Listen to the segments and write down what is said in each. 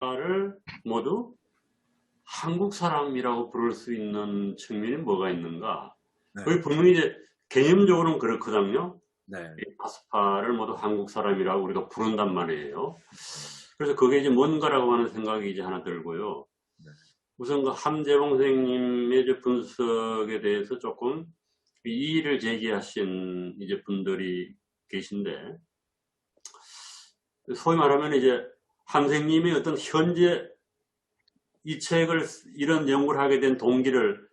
를 모두 한국 사람이라고 부를 수 있는 측면이 뭐가 있는가? 네, 거기 분명히 이제 개념적으로는 그렇거든요. 네, 파스파를 모두 한국 사람이라고 우리가 부른단 말이에요. 그래서 그게 이제 뭔가라고 하는 생각이 이제 하나 들고요. 네, 우선 그 함재봉 선생님의 이제 분석에 대해서 조금 이의를 제기하신 이제 분들이 계신데, 소위 말하면 이제 함 선생님의 어떤 현재 이 책을 이런 연구를 하게 된 동기를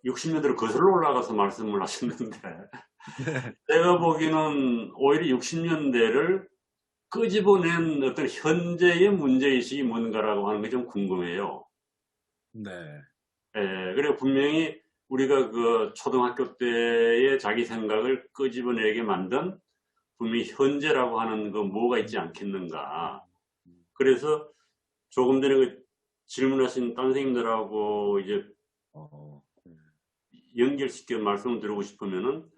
60년대로 거슬러 올라가서 말씀을 하셨는데 네, 제가 보기에는 오히려 60년대를 끄집어낸 어떤 현재의 문제의식이 뭔가라고 하는 게 좀 궁금해요. 네, 예, 그리고 분명히 우리가 그 초등학교 때의 자기 생각을 끄집어내게 만든 분명히 현재라고 하는 그 뭐가 있지 음, 않겠는가. 음, 그래서 조금 전에 그 질문하신 딴 선생님들하고 이제 네, 연결시켜 말씀을 드리고 싶으면은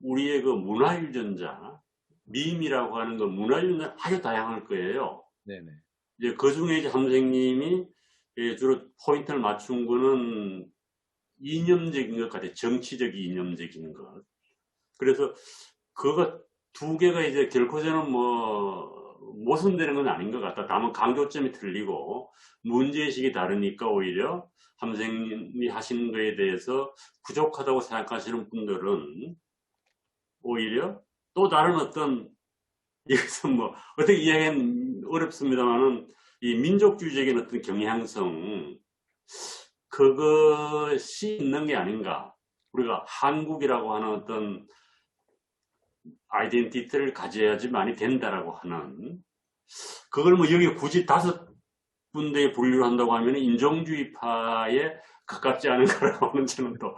우리의 그 문화유전자, 밈이라고 하는 그 문화유전자 아주 다양할 거예요. 네, 네, 이제 그 중에 이제 선생님이 주로 포인트를 맞춘 거는 이념적인 것 같아요. 정치적 이념적인 것. 그래서 그거 두 개가 이제 결코 저는 뭐 모순되는 건 아닌 것 같다. 다만 강조점이 틀리고 문제의식이 다르니까 오히려 함 선생님이 하시는 거에 대해서 부족하다고 생각하시는 분들은 오히려 또 다른 어떤 이것은 뭐 어떻게 이야기하면 어렵습니다만은 이 민족주의적인 어떤 경향성 그것이 있는 게 아닌가. 우리가 한국이라고 하는 어떤 아이덴티티를 가져야지만이 된다라고 하는 그걸 뭐 여기 굳이 다섯 군데에 분류를 한다고 하면 인종주의파에 가깝지 않은가라고 하는 저는 또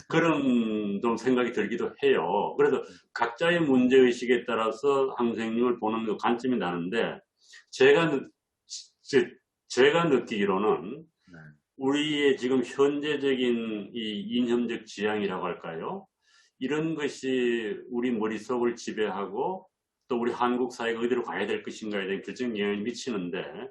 그런 좀 생각이 들기도 해요. 그래서 각자의 문제의식에 따라서 항생님을 보는 그 관점이 나는데 제가, 제가 느끼기로는 네, 우리의 지금 현재적인 이 이념적 지향이라고 할까요? 이런 것이 우리 머릿속을 지배하고 또 우리 한국 사회가 어디로 가야 될 것인가에 대한 결정 영향을 미치는데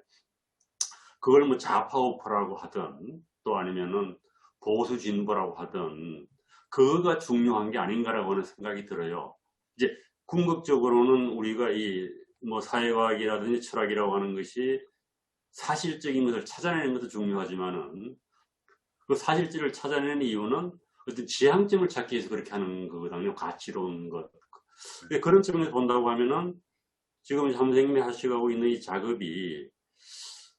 그걸 뭐 좌파 우파라고 하든 또 아니면은 보수 진보라고 하든 그거가 중요한 게 아닌가라고 하는 생각이 들어요. 이제 궁극적으로는 우리가 이 뭐 사회과학이라든지 철학이라고 하는 것이 사실적인 것을 찾아내는 것도 중요하지만은 그 사실적을 찾아내는 이유는 어떤 지향점을 찾기 위해서 그렇게 하는 거거든요. 가치로운 것. 그런 측면에서 본다고 하면은 지금 선생님이 하시고 있는 이 작업이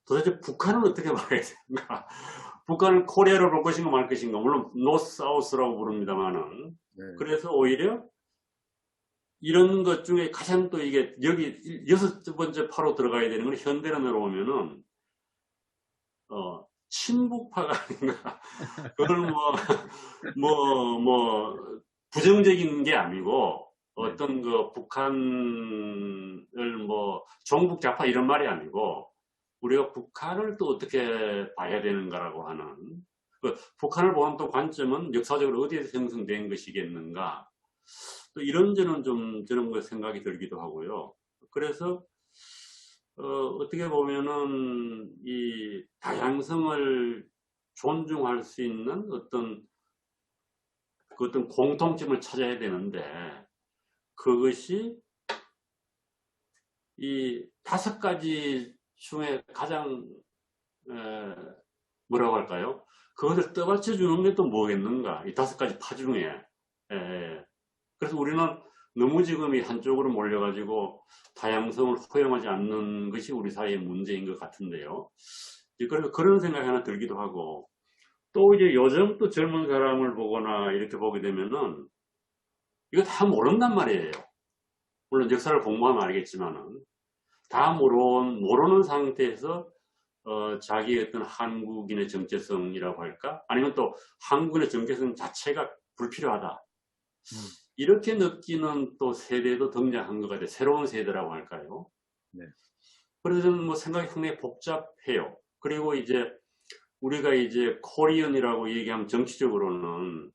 도대체 북한은 어떻게 봐야 되는가? 북한을 코리아로 볼 것인가 말 것인가? 물론 노스 사우스라고 부릅니다만은 네, 그래서 오히려 이런 것 중에 가장 또 이게 여기 여섯 번째 파로 들어가야 되는 건 현대로 내려오면은 친북파가 아닌가? 그걸 뭐 부정적인 게 아니고 네, 어떤 그 북한을 뭐 종북 좌파 이런 말이 아니고 우리가 북한을 또 어떻게 봐야 되는가라고 하는 그 북한을 보는 또 관점은 역사적으로 어디에서 형성된 것이겠는가 또 이런저런 좀 저런 거 생각이 들기도 하고요. 그래서 어떻게 보면은 이 다양성을 존중할 수 있는 그 어떤 공통점을 찾아야 되는데 그것이 이 다섯 가지 중에 가장 에, 뭐라고 할까요? 그것을 떠받쳐 주는 게 또 뭐겠는가? 이 다섯 가지 파 중에. 그래서 우리는 너무 지금 이 한쪽으로 몰려가지고 다양성을 허용하지 않는 것이 우리 사회의 문제인 것 같은데요. 그래서 그런 생각이 하나 들기도 하고 또 이제 요즘 또 젊은 사람을 보거나 이렇게 보게 되면은 이거 다 모른단 말이에요. 물론 역사를 공부하면 알겠지만은 다 모르는 상태에서 자기의 어떤 한국인의 정체성이라고 할까? 아니면 또 한국인의 정체성 자체가 불필요하다. 음, 이렇게 느끼는 또 세대도 등장한 것 같아요. 새로운 세대라고 할까요? 네, 그래서 저는 뭐 생각이 상당히 복잡해요. 그리고 이제 우리가 이제 코리언이라고 얘기하면 정치적으로는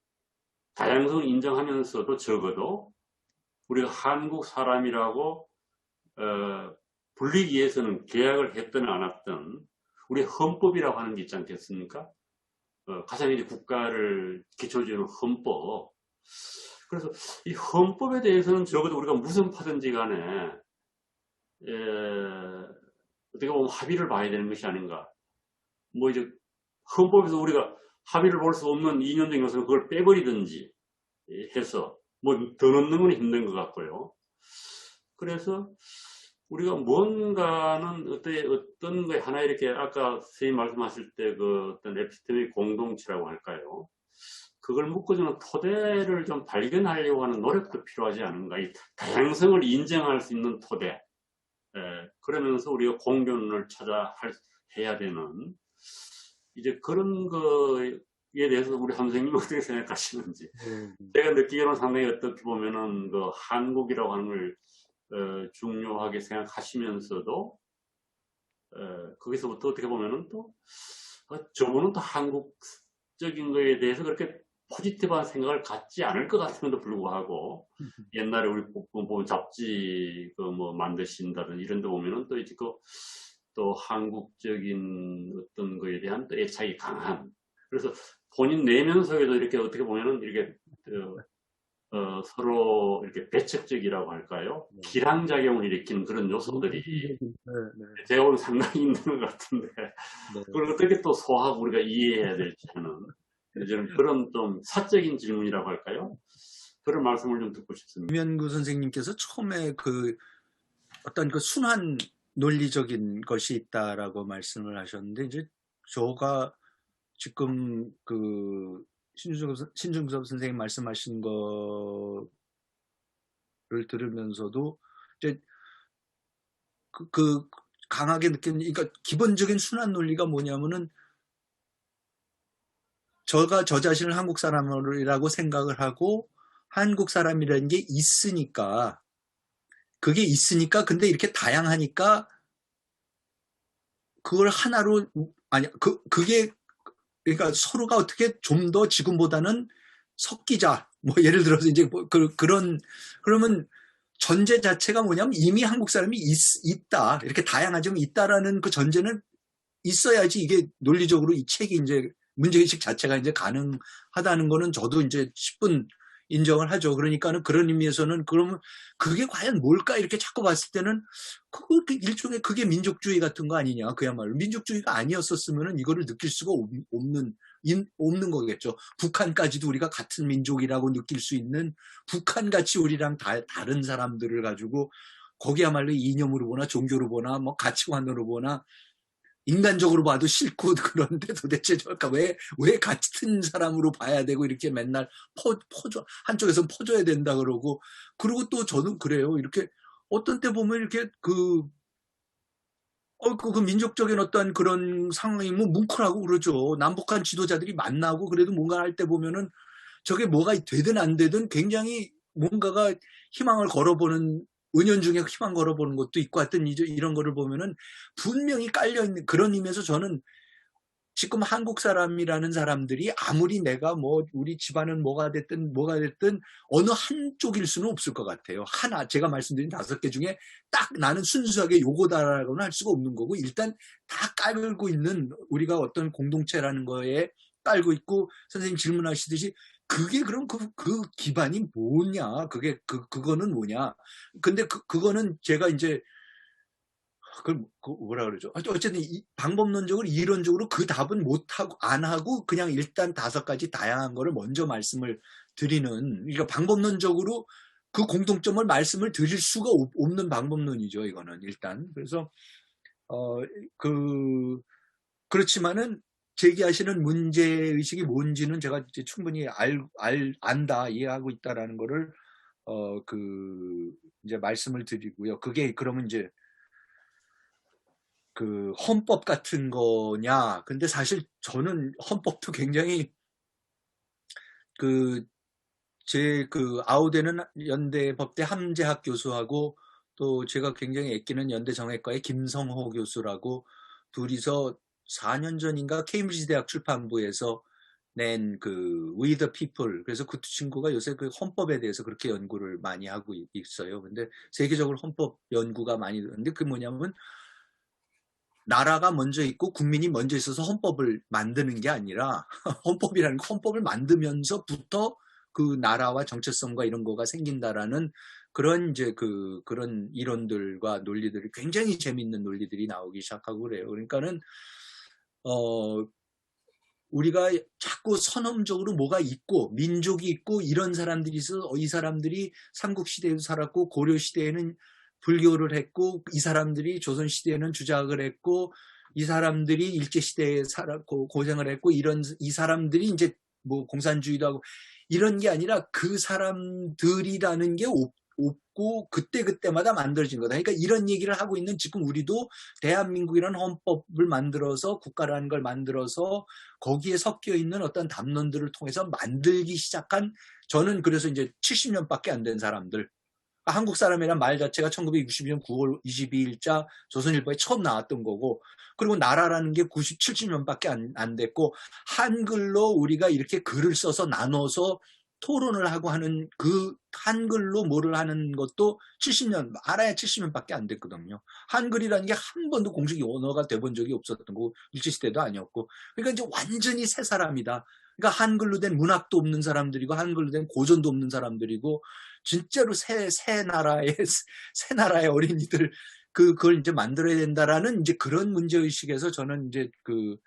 다양성을 인정하면서도 적어도 우리가 한국 사람이라고 어, 불리기 위해서는 계약을 했든 안 했든 우리 헌법이라고 하는 게 있지 않겠습니까? 가장 이제 국가를 기초지는 헌법. 그래서 이 헌법에 대해서는 적어도 우리가 무슨 파든지 간에 어떻게 보면 합의를 봐야 되는 것이 아닌가. 뭐 이제 헌법에서 우리가 합의를 볼 수 없는 이념적인 요소는 그걸 빼버리든지 해서 뭐 더 넣는 건 힘든 것 같고요. 그래서 우리가 뭔가는 어떤 거에 하나 이렇게 아까 선생님 말씀하실 때 그 어떤 에피스테믹 공동체라고 할까요? 그걸 묶어주는 토대를 좀 발견하려고 하는 노력도 필요하지 않은가. 이 다양성을 인정할 수 있는 토대. 그러면서 우리가 공존을 해야 되는 이제 그런 거에 대해서 우리 선생님이 어떻게 생각하시는지. 제가 느끼기로는 상당히 어떻게 보면은 그 한국이라고 하는 걸 중요하게 생각하시면서도 거기서부터 어떻게 보면은 또 저분은 또 한국적인 거에 대해서 그렇게 포지티브한 생각을 갖지 않을 것 같음에도 불구하고 옛날에 우리 보면 잡지 그 뭐 만드신다든지 이런 데 보면은 또 이제 또 한국적인 어떤 거에 대한 또 애착이 강한, 그래서 본인 내면 속에도 이렇게 어떻게 보면은 이렇게 서로 이렇게 배척적이라고 할까요? 기량작용을 일으키는 그런 요소들이 제가 보면 상당히 있는 것 같은데 그걸 어떻게 또 소화하고 우리가 이해해야 될지 하는 저는 그런 좀 사적인 질문이라고 할까요? 그런 말씀을 좀 듣고 싶습니다. 김현구 선생님께서 처음에 그 어떤 그 순환 논리적인 것이 있다라고 말씀을 하셨는데, 이제 저가 지금 그 신중섭 선생님 말씀하신 거를 들으면서도 이제 그 강하게 느끼는, 그러니까 기본적인 순환 논리가 뭐냐면은 저가 저 자신을 한국 사람이라고 생각을 하고 한국 사람이라는 게 있으니까, 그게 있으니까, 근데 이렇게 다양하니까 그걸 하나로, 아니 그게 그러니까 서로가 어떻게 좀 더 지금보다는 섞이자, 뭐 예를 들어서 이제 뭐 그런, 그러면 전제 자체가 뭐냐면 이미 한국 사람이 있다, 이렇게 다양하지만 있다라는 그 전제는 있어야지 이게 논리적으로 이 책이 이제 문제의식 자체가 이제 가능하다는 거는 저도 이제 10분 인정을 하죠. 그러니까는 그런 의미에서는 그러면 그게 과연 뭘까 이렇게 자꾸 봤을 때는 그 일종의 그게 민족주의 같은 거 아니냐. 그야말로 민족주의가 아니었었으면은 이거를 느낄 수가 없는 거겠죠. 북한까지도 우리가 같은 민족이라고 느낄 수 있는, 북한같이 우리랑 다른 사람들을 가지고 거기야말로 이념으로 보나 종교로 보나 뭐 가치관으로 보나 인간적으로 봐도 싫고, 그런데 도대체 그러니까 왜 같은 사람으로 봐야 되고 이렇게 맨날 한쪽에서 퍼줘야 된다 그러고, 그리고 또 저는 그래요. 이렇게 어떤 때 보면 이렇게 그 민족적인 어떤 그런 상황이 뭐 뭉클하고 그러죠. 남북한 지도자들이 만나고 그래도 뭔가 할 때 보면은 저게 뭐가 되든 안 되든 굉장히 뭔가가 희망을 걸어보는, 은연중에 희망 걸어보는 것도 있고 하여튼 이런 거를 보면은 분명히 깔려있는, 그런 의미에서 저는 지금 한국 사람이라는 사람들이 아무리 내가 뭐 우리 집안은 뭐가 됐든 어느 한쪽일 수는 없을 것 같아요. 제가 말씀드린 5개 중에 딱 나는 순수하게 요거다라고는 할 수가 없는 거고, 일단 다 깔고 있는 우리가 어떤 공동체라는 거에 깔고 있고, 선생님 질문하시듯이 그게 그럼 그 기반이 뭐냐, 그거는 뭐냐. 근데 그거는 제가 이제 그걸 뭐라 그러죠? 어쨌든 방법론적으로 이론적으로 그 답은 못하고 안 하고 그냥 일단 5가지 다양한 거를 먼저 말씀을 드리는, 그러니까 방법론적으로 그 공통점을 말씀을 드릴 수가 없는 방법론이죠, 이거는 일단. 그래서 그렇지만은 제기하시는 문제의식이 뭔지는 제가 이제 충분히 안다, 이해하고 있다라는 거를 이제 말씀을 드리고요. 그게 그러면 이제 그 헌법 같은 거냐. 근데 사실 저는 헌법도 굉장히 제 아우대는 연대 법대 함재학 교수하고, 또 제가 굉장히 아끼는 연대 정외과의 김성호 교수라고 둘이서 4년 전인가 케임브리지 대학 출판부에서 낸 그 We the People. 그래서 그 친구가 요새 그 헌법에 대해서 그렇게 연구를 많이 하고 있어요. 근데 세계적으로 헌법 연구가 많이 되는데 그 뭐냐면 나라가 먼저 있고 국민이 먼저 있어서 헌법을 만드는 게 아니라 헌법이라는 거 헌법을 만들면서부터 그 나라와 정체성과 이런 거가 생긴다라는 그런 이제 그런 이론들과 논리들이 굉장히 재밌는 논리들이 나오기 시작하고 그래요. 그러니까는 우리가 자꾸 선언적으로 뭐가 있고 민족이 있고 이런 사람들이 있어 이 사람들이 삼국시대에도 살았고 고려시대에는 불교를 했고 이 사람들이 조선시대에는 주작을 했고 이 사람들이 일제시대에 살았고 고생을 했고 이 사람들이 이제 뭐 공산주의도 하고 이런 게 아니라 그 사람들이라는 게 없고 그때그때마다 만들어진 거다. 그러니까 이런 얘기를 하고 있는 지금 우리도 대한민국이라는 헌법을 만들어서 국가라는 걸 만들어서 거기에 섞여 있는 어떤 담론들을 통해서 만들기 시작한 저는 그래서 이제 70년밖에 안 된 사람들 한국 사람이란 말 자체가 1962년 9월 22일자 조선일보에 처음 나왔던 거고 그리고 나라라는 게 70년밖에 안 됐고 한글로 우리가 이렇게 글을 써서 나눠서 토론을 하고 하는 그 한글로 뭐를 하는 것도 70년, 알아야 70년밖에 안 됐거든요. 한글이라는 게 한 번도 공식 언어가 돼본 적이 없었던 거고 일제시대도 아니었고 그러니까 이제 완전히 새 사람이다. 그러니까 한글로 된 문학도 없는 사람들이고 한글로 된 고전도 없는 사람들이고 진짜로 새 나라의 어린이들 그걸 이제 만들어야 된다라는 이제 그런 문제 의식에서 저는 이제 그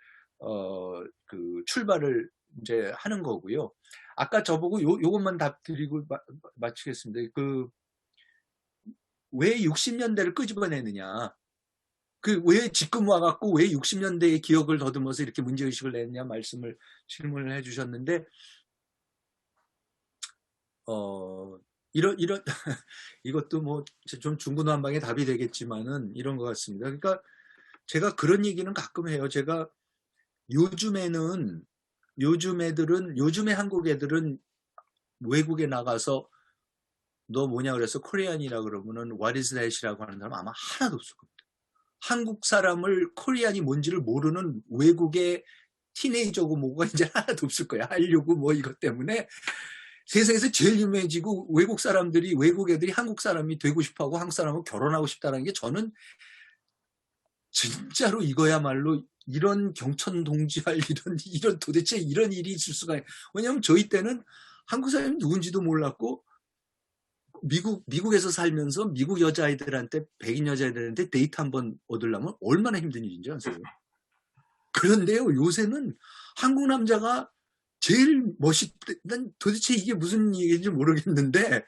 출발을 이제 하는 거고요. 아까 저보고 요것만 답 드리고 마치겠습니다. 왜 60년대를 끄집어내느냐. 왜 지금 와갖고 왜 60년대의 기억을 더듬어서 이렇게 문제의식을 냈냐 질문을 해주셨는데, 이것도 뭐 좀 중구난방의 답이 되겠지만은 이런 것 같습니다. 그러니까 제가 그런 얘기는 가끔 해요. 제가 요즘에 한국 애들은 외국에 나가서 너 뭐냐 그래서 코리안이라 그러면은 what is that이라고 하는 사람 아마 하나도 없을 겁니다. 한국 사람을 코리안이 뭔지를 모르는 외국의 티네이저고 뭐가 이제 하나도 없을 거야. 하려고 뭐 이것 때문에 세상에서 제일 유명해지고 외국 애들이 한국 사람이 되고 싶어하고 한국 사람하고 결혼하고 싶다는 게 저는 진짜로 이거야말로 이런 경천 동지할 이런 도대체 이런 일이 있을 수가 왜냐하면 저희 때는 한국 사람이 누군지도 몰랐고 미국에서 살면서 미국 여자아이들한테 백인 여자아이들한테 데이트 한번 얻으려면 얼마나 힘든 일인지 아세요? 그런데요 요새는 한국 남자가 제일 난 도대체 이게 무슨 얘기인지 모르겠는데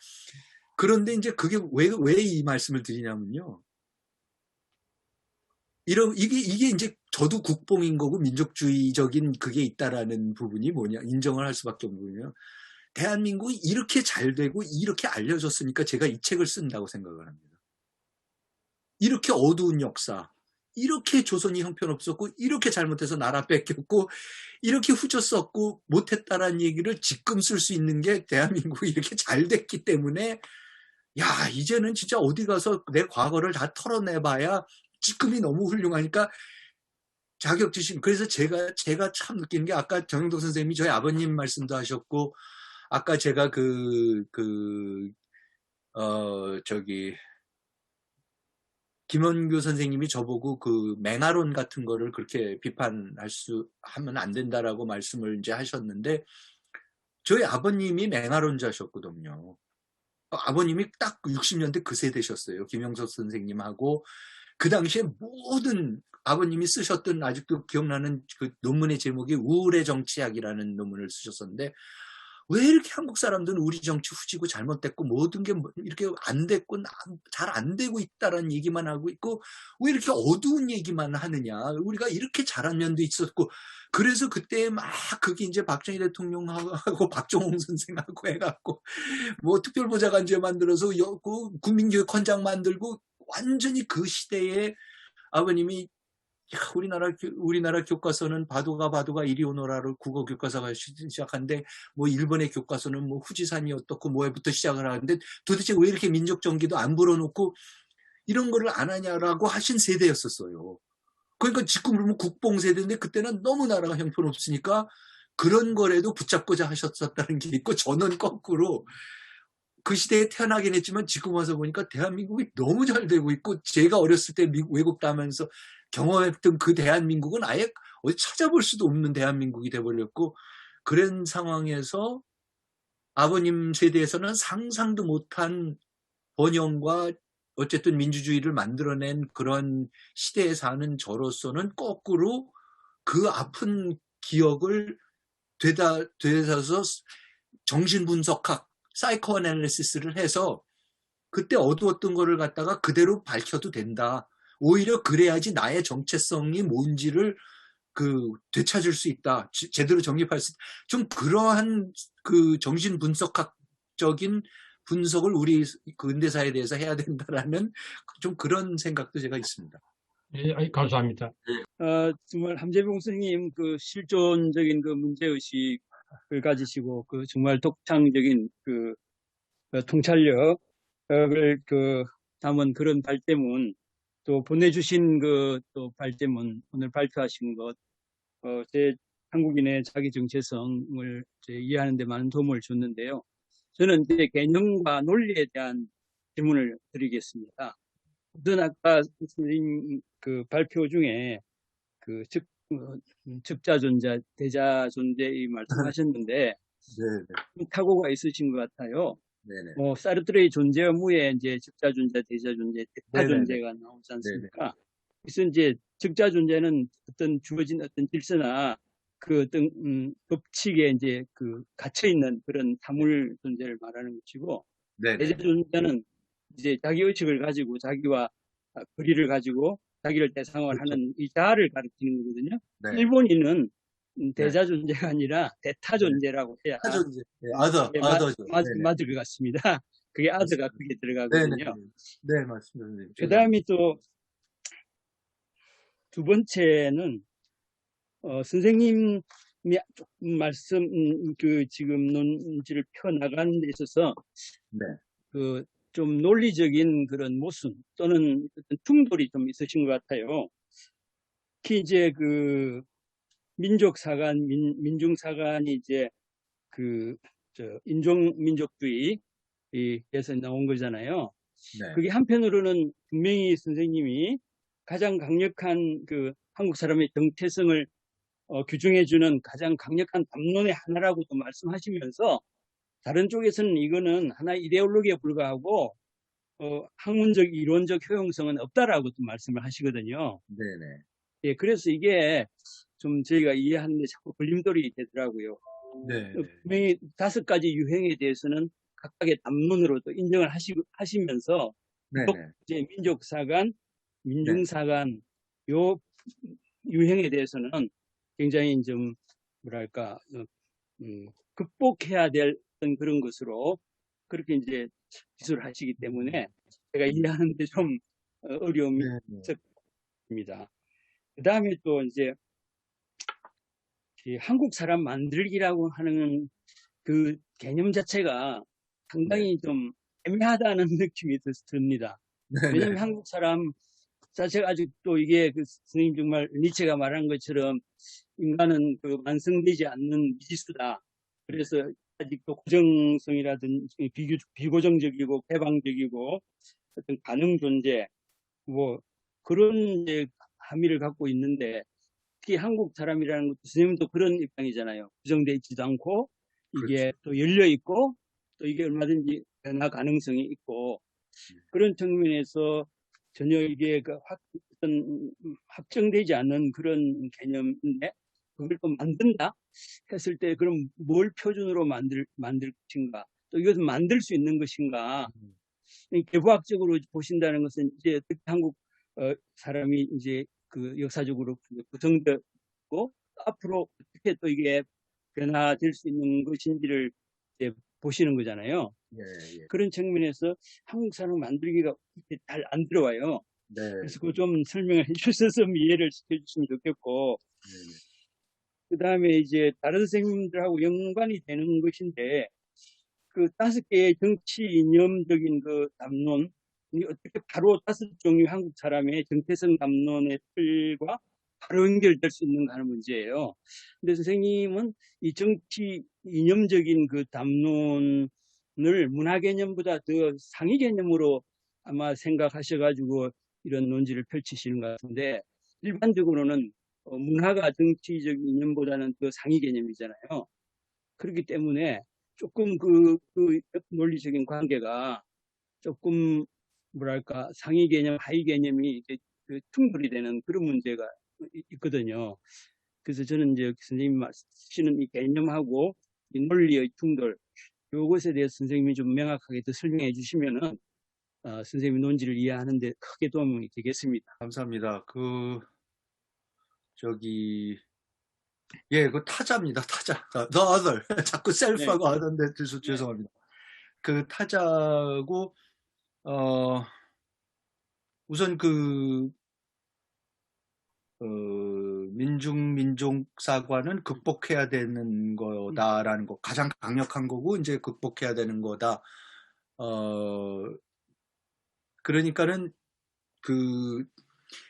그런데 이제 그게 왜 이 말씀을 드리냐면요. 이게 이제 저도 국뽕인 거고 민족주의적인 그게 있다라는 부분이 뭐냐 인정을 할 수밖에 없는 부분이요. 대한민국이 이렇게 잘 되고 이렇게 알려졌으니까 제가 이 책을 쓴다고 생각을 합니다. 이렇게 어두운 역사, 이렇게 조선이 형편없었고 이렇게 잘못해서 나라 뺏겼고 이렇게 후졌었고 못했다라는 얘기를 지금 쓸 수 있는 게 대한민국이 이렇게 잘 됐기 때문에 야 이제는 진짜 어디 가서 내 과거를 다 털어내봐야 지금이 너무 훌륭하니까 자격지심. 그래서 제가 참 느끼는 게 아까 정영덕 선생님이 저희 아버님 말씀도 하셨고 아까 제가 김원규 선생님이 저보고 그 맹아론 같은 거를 그렇게 하면 안 된다라고 말씀을 이제 하셨는데 저희 아버님이 맹아론자셨거든요. 아버님이 딱 60년대 그 세대셨어요. 김영석 선생님하고 그 당시에 모든 아버님이 쓰셨던 아직도 기억나는 그 논문의 제목이 우울의 정치학이라는 논문을 쓰셨었는데 왜 이렇게 한국 사람들은 우리 정치 후지고 잘못됐고 모든 게 이렇게 안 됐고 잘 안 되고 있다라는 얘기만 하고 있고 왜 이렇게 어두운 얘기만 하느냐. 우리가 이렇게 잘한 면도 있었고 그래서 그때 막 그게 이제 박정희 대통령하고 박정홍 선생하고 해갖고 뭐 특별보좌관제 만들어서 국민교육헌장 만들고 완전히 그 시대에 아버님이 야, 우리나라 교과서는 바도가 이리 오너라를 국어 교과서가 시작한데 뭐 일본의 교과서는 뭐 후지산이 어떻고 뭐에부터 시작을 하는데 도대체 왜 이렇게 민족 정기도 안 불어놓고 이런 거를 안 하냐라고 하신 세대였었어요. 그러니까 지금 그러면 국뽕 세대인데 그때는 너무 나라가 형편없으니까 그런 거라도 붙잡고자 하셨었다는 게 있고, 저는 거꾸로 그 시대에 태어나긴 했지만 지금 와서 보니까 대한민국이 너무 잘 되고 있고, 제가 어렸을 때 외국 가면서 경험했던 그 대한민국은 아예 어디 찾아볼 수도 없는 대한민국이 돼버렸고, 그런 상황에서 아버님 세대에서는 상상도 못한 번영과 어쨌든 민주주의를 만들어낸 그런 시대에 사는 저로서는 거꾸로 그 아픈 기억을 되살아서 정신분석학, 사이코 애널리시스를 해서 그때 어두웠던 거를 갖다가 그대로 밝혀도 된다. 오히려 그래야지 나의 정체성이 뭔지를 되찾을 수 있다. 제대로 정립할 수 있다. 좀 그러한 그 정신분석학적인 분석을 우리 근대사에 대해서 해야 된다라는 좀 그런 생각도 제가 있습니다. 예, 감사합니다. 정말 함재봉 선생님 그 실존적인 그 문제의식을 가지시고 그 정말 독창적인 그 통찰력을 담은 그런 발제문, 또 보내주신 그 또 발제문, 오늘 발표하신 것, 제 한국인의 자기 정체성을 이해하는 데 많은 도움을 줬는데요. 저는 이제 개념과 논리에 대한 질문을 드리겠습니다. 우선 아까 선생님 그 발표 중에 그 즉자 존재, 대자 존재의 말씀하셨는데 네네. 타고가 있으신 것 같아요. 네네. 사르트르의 존재 의무에 이제 즉자 존재, 대자 존재, 대타 네네네. 존재가 나오지 않습니까? 그래서 이제 즉자 존재는 어떤 주어진 어떤 질서나 그 어떤 법칙에 이제 그 갇혀 있는 그런 사물 존재를 말하는 것이고, 네네. 대자 존재는 이제 자기 의식을 가지고 자기와 거리를 가지고 자기를 대상으로 그렇죠. 하는 이 자아를 가리키는 거거든요. 네. 일본인은 대자 존재가 아니라 대타 존재라고 해야 타존재. 네, 아더죠. 네네. 맞을 것 같습니다. 그게 아더가 그게 네네. 들어가거든요. 네, 맞습니다. 그 다음에 또 두 번째는 선생님이 조금 말씀 그 지금 논지를 펴 나가는 데 있어서 네. 그 좀 논리적인 그런 모순 또는 어떤 충돌이 좀 있으신 것 같아요. 특히 이제 그 민족사관, 민중사관이 이제 인종민족주의에서 나온 거잖아요. 네. 그게 한편으로는 분명히 선생님이 가장 강력한 그 한국 사람의 정체성을 규정해주는 가장 강력한 담론의 하나라고도 말씀하시면서, 다른 쪽에서는 이거는 하나의 이데올로기에 불과하고 학문적 이론적 효용성은 없다라고 또 말씀을 하시거든요. 네네. 예, 그래서 이게 좀 저희가 이해하는데 자꾸 걸림돌이 되더라고요. 네. 분명히 5가지 유행에 대해서는 각각의 담론으로 또 인정을 하시면서 네네. 이제 민족사관, 민중사관 요 유행에 대해서는 굉장히 좀 뭐랄까 극복해야 될 그런 것으로 그렇게 이제 기술을 하시기 때문에 제가 이해하는데 좀 어려움이 있습니다. 그 다음에 또 이제 한국 사람 만들기라고 하는 그 개념 자체가 상당히 좀 애매하다는 느낌이 듭니다. 왜냐하면 한국 사람 자체가 아직도 이게 그 선생님 정말 니체가 말한 것처럼 인간은 그 완성되지 않는 미지수다. 그래서 아직도 고정성이라든지 비고정적이고 개방적이고 어떤 가능 존재 뭐 그런 이제 함의를 갖고 있는데, 특히 한국 사람이라는 것도 선생님도 그런 입장이잖아요. 구정되어 있지도 않고 이게 또 열려 있고 또 이게 얼마든지 변화 가능성이 있고, 그런 측면에서 전혀 이게 어떤 확정되지 않는 그런 개념인데 그걸 또 만든다 했을 때 그럼 뭘 표준으로 만들 것인가, 또 이것을 만들 수 있는 것인가. 개부학적으로 보신다는 것은 이제 특히 한국 사람이 이제 그 역사적으로 구성되고 앞으로 어떻게 또 이게 변화될 수 있는 것인지를 이제 보시는 거잖아요. 그런 측면에서 한국 사람 만들기가 잘 안 들어와요. 그래서 그거 좀 설명을 해주셔서 이해를 시켜주시면 좋겠고, 그 다음에 이제 다른 선생님들하고 연관이 되는 것인데, 그 5개의 정치 이념적인 그 담론이 어떻게 바로 5 종류 한국 사람의 정체성 담론의 틀과 바로 연결될 수 있는가 하는 문제예요. 근데 선생님은 이 정치 이념적인 그 담론을 문화 개념보다 더 상위 개념으로 아마 생각하셔가지고 이런 논지를 펼치시는 것 같은데, 일반적으로는 문화가 정치적 이념보다는 더 상위 개념이잖아요. 그렇기 때문에 조금 그 논리적인 관계가 조금 뭐랄까 상위 개념, 하위 개념이 이렇게 그 충돌이 되는 그런 문제가 있거든요. 그래서 저는 이제 선생님 말씀하시는 이 개념하고 이 논리의 충돌, 이것에 대해서 선생님이 좀 명확하게 더 설명해 주시면은 선생님의 논지를 이해하는 데 크게 도움이 되겠습니다. 감사합니다. 그 타자입니다. 타자. The other. 자꾸 self하고 other인데 죄송합니다. 그 타자고, 우선 민족사관은 극복해야 되는 거다라는 거, 가장 강력한 거고, 이제 극복해야 되는 거다. 그러니까는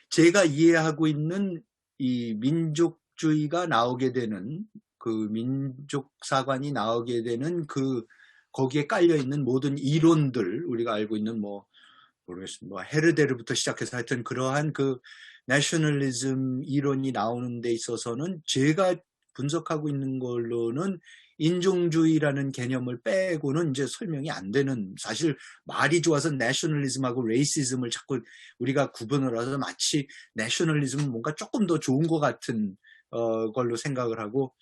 제가 이해하고 있는 이 민족주의가 나오게 되는, 그 민족사관이 나오게 되는 거기에 깔려있는 모든 이론들, 우리가 알고 있는 모르겠습니다. 헤르데르부터 시작해서 하여튼 그러한 내셔널리즘 이론이 나오는 데 있어서는 제가 분석하고 있는 걸로는 인종주의라는 개념을 빼고는 이제 설명이 안 되는, 사실 말이 좋아서 내셔널리즘하고 레이시즘을 자꾸 우리가 구분을 해서 마치 내셔널리즘은 뭔가 조금 더 좋은 것 같은 걸로 생각을 하고,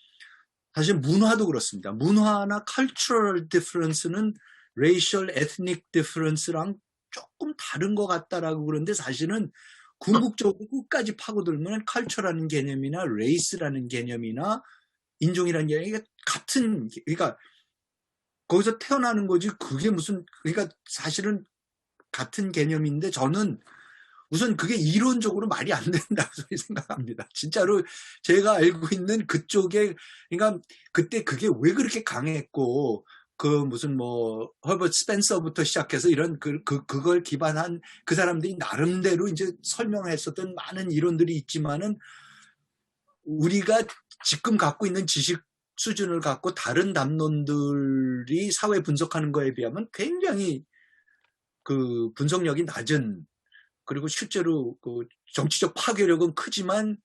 사실 문화도 그렇습니다. 문화나 cultural difference는 racial, ethnic difference랑 조금 다른 것 같다라고 그러는데, 사실은 궁극적으로 끝까지 파고들면 culture라는 개념이나 race라는 개념이나 인종이라는 개념이 같은, 그러니까 거기서 태어나는 거지 그게 무슨, 그러니까 사실은 같은 개념인데, 저는 우선 그게 이론적으로 말이 안 된다고 생각합니다. 진짜로 제가 알고 있는 그쪽에, 그러니까 그때 그게 왜 그렇게 강했고, 무슨 허버트 스펜서부터 시작해서 이런 그걸 기반한 그 사람들이 나름대로 이제 설명했었던 많은 이론들이 있지만은, 우리가 지금 갖고 있는 지식 수준을 갖고 다른 담론들이 사회 분석하는 거에 비하면 굉장히 분석력이 낮은, 그리고 실제로 정치적 파괴력은 크지만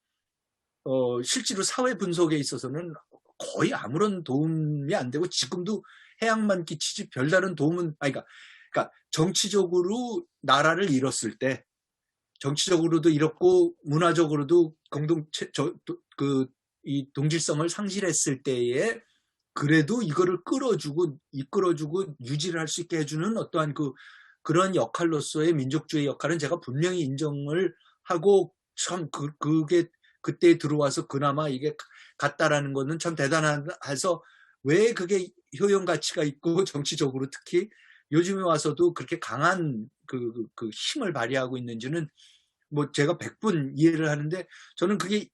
실제로 사회 분석에 있어서는 거의 아무런 도움이 안 되고, 지금도 해악만 끼치지 별다른 도움은, 그러니까 정치적으로 나라를 잃었을 때, 정치적으로도 잃었고 문화적으로도 이 동질성을 상실했을 때에 그래도 이거를 이끌어주고 유지를 할 수 있게 해주는 어떠한 그런 역할로서의 민족주의 역할은 제가 분명히 인정을 하고, 참 그게 그때 들어와서 그나마 이게 같다라는 거는 참 대단해서, 왜 그게 효용 가치가 있고 정치적으로 특히 요즘에 와서도 그렇게 강한 힘을 발휘하고 있는지는 제가 100분 이해를 하는데, 저는 그게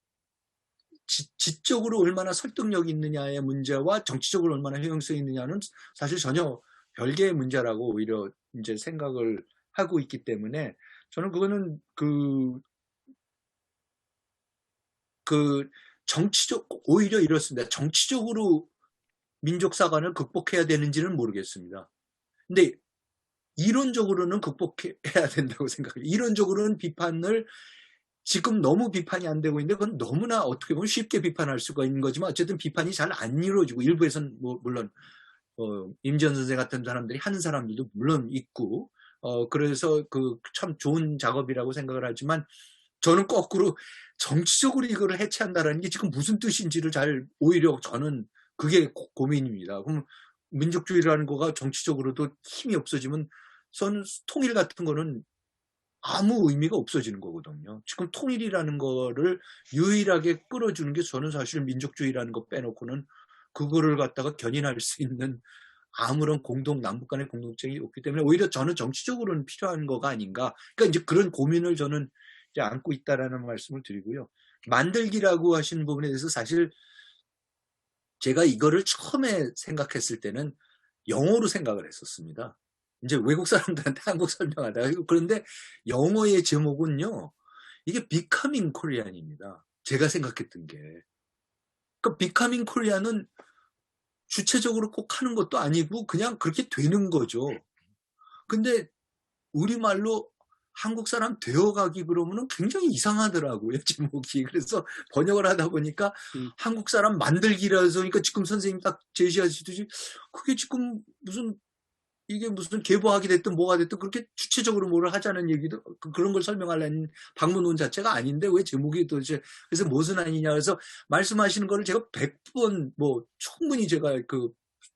지적으로 얼마나 설득력이 있느냐의 문제와 정치적으로 얼마나 효용성이 있느냐는 사실 전혀 별개의 문제라고 오히려 이제 생각을 하고 있기 때문에, 저는 그거는 오히려 이렇습니다. 정치적으로 민족사관을 극복해야 되는지는 모르겠습니다. 근데 이론적으로는 극복해야 된다고 생각해요. 이론적으로는 비판을, 지금 너무 비판이 안 되고 있는데, 그건 너무나 어떻게 보면 쉽게 비판할 수가 있는 거지만, 어쨌든 비판이 잘 안 이루어지고, 일부에서는 물론 임지연 선생 같은 사람들이 하는 사람들도 물론 있고, 그래서 참 좋은 작업이라고 생각을 하지만, 저는 거꾸로 정치적으로 이거를 해체한다라는 게 지금 무슨 뜻인지를 오히려 저는 그게 고민입니다. 그럼 민족주의라는 거가 정치적으로도 힘이 없어지면, 저는 통일 같은 거는 아무 의미가 없어지는 거거든요. 지금 통일이라는 거를 유일하게 끌어주는 게, 저는 사실 민족주의라는 거 빼놓고는 그거를 갖다가 견인할 수 있는 아무런 남북 간의 공동성이 없기 때문에, 오히려 저는 정치적으로는 필요한 거가 아닌가. 그러니까 이제 그런 고민을 저는 이제 안고 있다라는 말씀을 드리고요. 만들기라고 하신 부분에 대해서 사실 제가 이거를 처음에 생각했을 때는 영어로 생각을 했었습니다. 이제 외국 사람들한테 한국 설명하다가, 그런데 영어의 제목은요, 이게 Becoming Korean입니다. 제가 생각했던 게. 그러니까 비카밍 코리아는 주체적으로 꼭 하는 것도 아니고 그냥 그렇게 되는 거죠. 근데 우리말로 한국 사람 되어가기 그러면은 굉장히 이상하더라고요, 제목이. 그래서 번역을 하다 보니까 한국 사람 만들기라서, 그러니까 지금 선생님 딱 제시하시듯이 그게 지금 이게 무슨 계보학이 됐든 뭐가 됐든 그렇게 주체적으로 뭐를 하자는 얘기도 그런 걸 설명하려는 방문론 자체가 아닌데 왜 제목이 도대체 그래서 무슨 아니냐 그래서 말씀하시는 거를 제가 100번 뭐 충분히 제가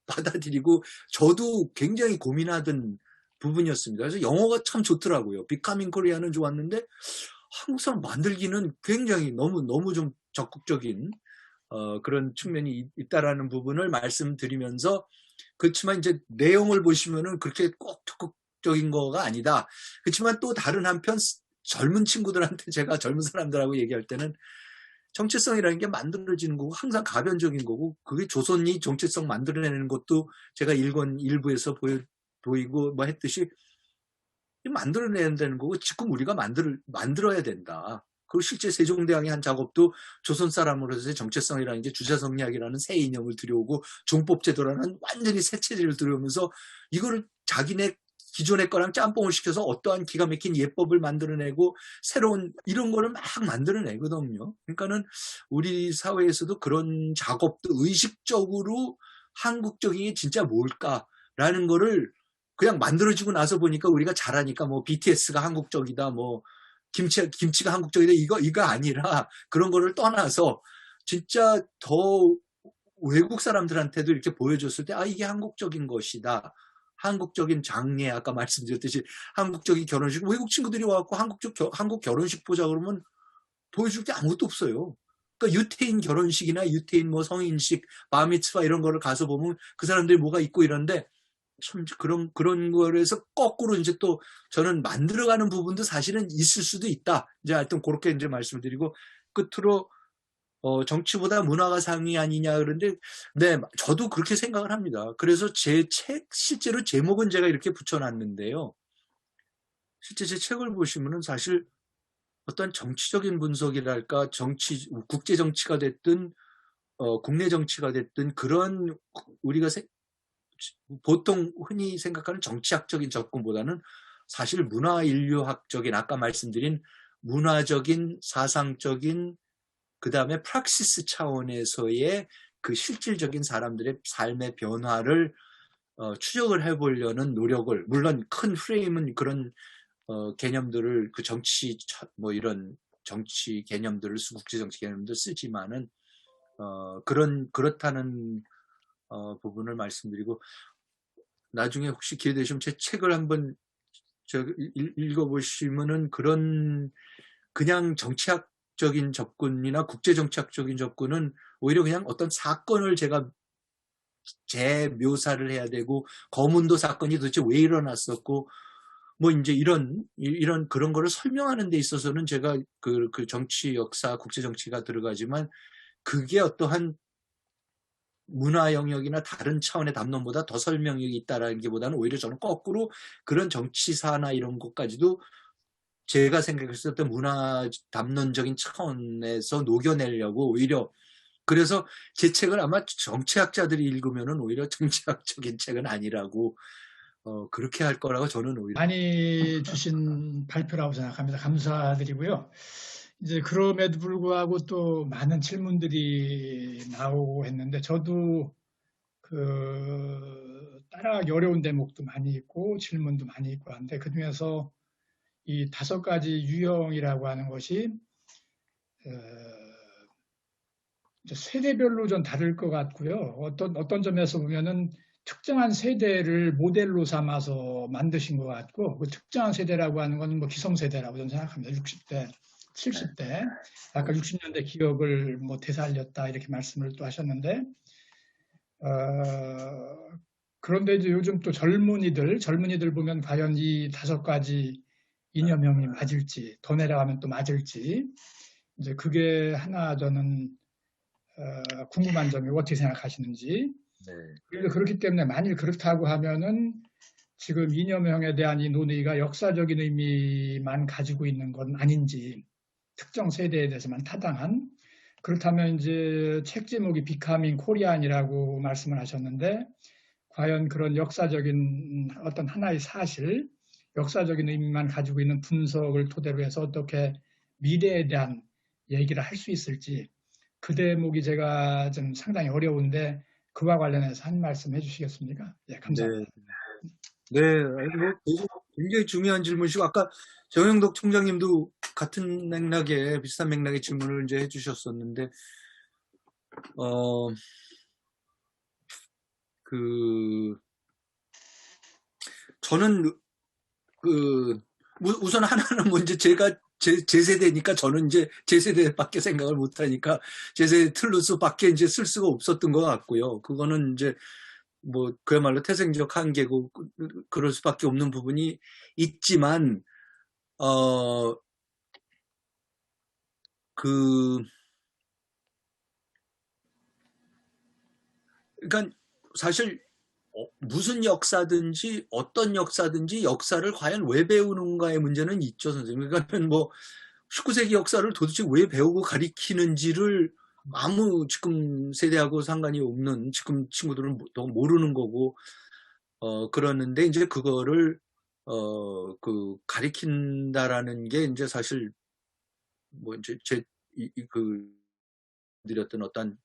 받아들이고 저도 굉장히 고민하던 부분이었습니다. 그래서 영어가 참 좋더라고요. 비카밍 코리아는 좋았는데 한국 사람 만들기는 굉장히 너무 좀 적극적인 그런 측면이 있다라는 부분을 말씀드리면서 그렇지만 이제 내용을 보시면은 그렇게 꼭 적극적인 거가 아니다. 그렇지만 또 다른 한편 젊은 친구들한테 제가 젊은 사람들하고 얘기할 때는 정체성이라는 게 만들어지는 거고 항상 가변적인 거고 그게 조선이 정체성 만들어내는 것도 제가 일부에서 보이고 뭐 했듯이 만들어내야 되는 거고 지금 우리가 만들어야 된다. 그리고 실제 세종대왕이 한 작업도 조선 사람으로서의 정체성이라는 게 주자성리학이라는 새 이념을 들여오고 종법제도라는 완전히 새 체제를 들여오면서 이거를 자기네 기존의 거랑 짬뽕을 시켜서 어떠한 기가 막힌 예법을 만들어내고 새로운 이런 거를 막 만들어내거든요. 그러니까는 우리 사회에서도 그런 작업도 의식적으로 한국적인 게 진짜 뭘까라는 거를 그냥 만들어지고 나서 보니까 우리가 잘하니까 뭐 BTS가 한국적이다 뭐 김치가 한국적이다 이거 아니라 그런 거를 떠나서 진짜 더 외국 사람들한테도 이렇게 보여줬을 때 이게 한국적인 것이다. 한국적인 장례 아까 말씀드렸듯이 한국적인 결혼식 외국 친구들이 와갖고 한국 결혼식 보자 그러면 보여줄 게 아무것도 없어요. 그러니까 유태인 결혼식이나 유태인 뭐 성인식 바미츠바 이런 거를 가서 보면 그 사람들이 뭐가 있고 이런데 참 그런 거에서 거꾸로 이제 또 저는 만들어가는 부분도 사실은 있을 수도 있다. 이제 하여튼 그렇게 이제 말씀을 드리고 끝으로 정치보다 문화가 상위 아니냐 그런데 네 저도 그렇게 생각을 합니다. 그래서 제 책 실제로 제목은 제가 이렇게 붙여놨는데요. 실제 제 책을 보시면은 사실 어떤 정치적인 분석이랄까 국제 정치가 됐든 국내 정치가 됐든 그런 우리가 보통 흔히 생각하는 정치학적인 접근보다는 사실 문화인류학적인 아까 말씀드린 문화적인 사상적인 그 다음에 프락시스 차원에서의 그 실질적인 사람들의 삶의 변화를 추적을 해보려는 노력을 물론 큰 프레임은 그런 개념들을 그 정치 뭐 이런 정치 개념들을 국제 정치 개념들 쓰지만은 그렇다는 부분을 말씀드리고 나중에 혹시 기회 되시면 제 책을 한번 읽어보시면은 그냥 정치학적인 접근이나 국제정치학적인 접근은 오히려 그냥 어떤 사건을 제가 재묘사를 해야 되고 거문도 사건이 도대체 왜 일어났었고 뭐 이제 이런 그런 거를 설명하는 데 있어서는 제가 그 정치 역사 국제정치가 들어가지만 그게 어떠한 문화 영역이나 다른 차원의 담론보다 더 설명력이 있다라는 게 보다는 오히려 저는 거꾸로 그런 정치사나 이런 것까지도 제가 생각했을 때 문화 담론적인 차원에서 녹여내려고 오히려 그래서 제 책을 아마 정치학자들이 읽으면은 오히려 정치학적인 책은 아니라고 그렇게 할 거라고 저는 오히려 많이 주신 발표라고 생각합니다. 감사드리고요. 이제 그럼에도 불구하고 또 많은 질문들이 나오고 했는데 저도 따라가기 어려운 대목도 많이 있고 질문도 많이 있고 한데 그중에서 이 5가지 유형이라고 하는 것이 이제 세대별로 좀 다를 것 같고요. 어떤 점에서 보면은 특정한 세대를 모델로 삼아서 만드신 것 같고 그 특정한 세대라고 하는 건 뭐 기성세대라고 저는 생각합니다. 60대, 70대 아까 60년대 기억을 뭐 되살렸다 이렇게 말씀을 또 하셨는데 그런데 이제 요즘 또 젊은이들 보면 과연 이 5가지 이념형이 맞을지 더 내려가면 또 맞을지 이제 그게 하나 저는 궁금한 점이 어떻게 생각하시는지. 네. 그렇기 때문에 만일 그렇다고 하면은 지금 이념형에 대한 이 논의가 역사적인 의미만 가지고 있는 건 아닌지 특정 세대에 대해서만 타당한 그렇다면 이제 책 제목이 Becoming Korean이라고 말씀을 하셨는데 과연 그런 역사적인 어떤 하나의 사실, 역사적인 의미만 가지고 있는 분석을 토대로 해서 어떻게 미래에 대한 얘기를 할 수 있을지 그 대목이 제가 좀 상당히 어려운데 그와 관련해서 한 말씀 해주시겠습니까? 예, 감사합니다. 네, 굉장히 중요한 질문이시고 아까 정영덕 총장님도 같은 맥락에 비슷한 맥락의 질문을 이제 해주셨었는데 저는 우선 하나는 먼저 제가 제 세대니까 저는 이제 제 세대밖에 생각을 못 하니까 제 세대 틀로서밖에 이제 쓸 수가 없었던 것 같고요. 그거는 이제 뭐 그야말로 태생적 한계고 그럴 수밖에 없는 부분이 있지만 그러니까 사실 무슨 역사든지 어떤 역사든지 역사를 과연 왜 배우는가의 문제는 있죠, 선생님. 그러니까 뭐 19세기 역사를 도대체 왜 배우고 가리키는지를 아무 지금 세대하고 상관이 없는 지금 친구들은 더 모르는 거고 그러는데 이제 그거를 가리킨다라는 게 이제 사실 뭐 이제 드렸던 어떤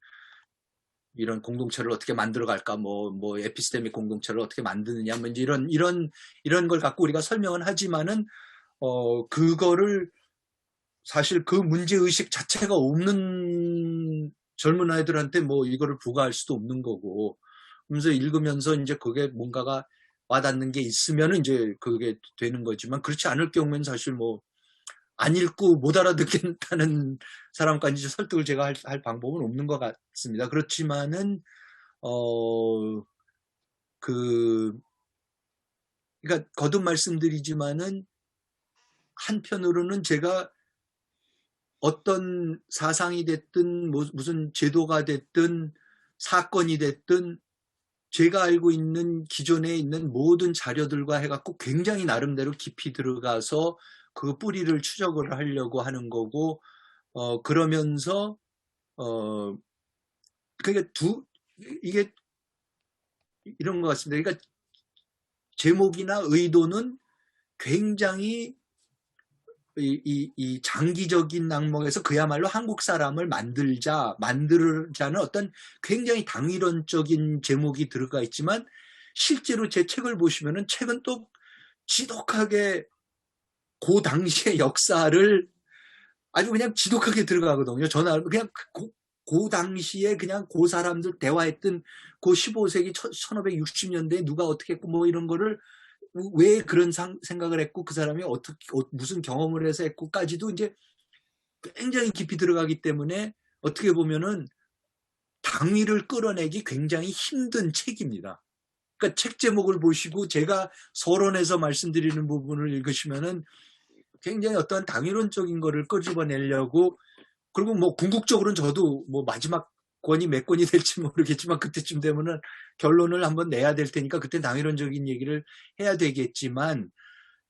이런 공동체를 어떻게 만들어갈까, 뭐 에피스테믹 공동체를 어떻게 만드느냐, 뭐 이제 이런 걸 갖고 우리가 설명은 하지만은 그거를 사실 그 문제 의식 자체가 없는 젊은 아이들한테 뭐 이거를 부과할 수도 없는 거고, 그러면서 읽으면서 이제 그게 뭔가가 와닿는 게 있으면은 이제 그게 되는 거지만 그렇지 않을 경우에는 사실 뭐 안 읽고 못 알아듣겠다는 사람까지 설득을 제가 할 방법은 없는 것 같습니다. 그렇지만은 그러니까 거듭 말씀드리지만은 한편으로는 제가 어떤 사상이 됐든 무슨 제도가 됐든 사건이 됐든 제가 알고 있는 기존에 있는 모든 자료들과 해갖고 굉장히 나름대로 깊이 들어가서 그 뿌리를 추적을 하려고 하는 거고, 그러면서, 그러니까 이게 이런 것 같습니다. 그러니까 제목이나 의도는 굉장히 이 장기적인 낙목에서 그야말로 한국 사람을 만들자는 어떤 굉장히 당위론적인 제목이 들어가 있지만 실제로 제 책을 보시면은 책은 또 지독하게 그 당시의 역사를 아주 그냥 지독하게 들어가거든요. 저는 그냥 그 당시에 그냥 그 사람들 대화했던 그 15세기 1560년대에 누가 어떻게 했고 뭐 이런 거를 왜 그런 생각을 했고 그 사람이 어떻게 무슨 경험을 해서 했고까지도 이제 굉장히 깊이 들어가기 때문에 어떻게 보면은 당위를 끌어내기 굉장히 힘든 책입니다. 그러니까 책 제목을 보시고 제가 서론에서 말씀드리는 부분을 읽으시면은 굉장히 어떤 당위론적인 거를 끄집어내려고, 그리고 뭐 궁극적으로는 저도 뭐 마지막 권이 몇 권이 될지 모르겠지만 그때쯤 되면은 결론을 한번 내야 될 테니까 그때 당위론적인 얘기를 해야 되겠지만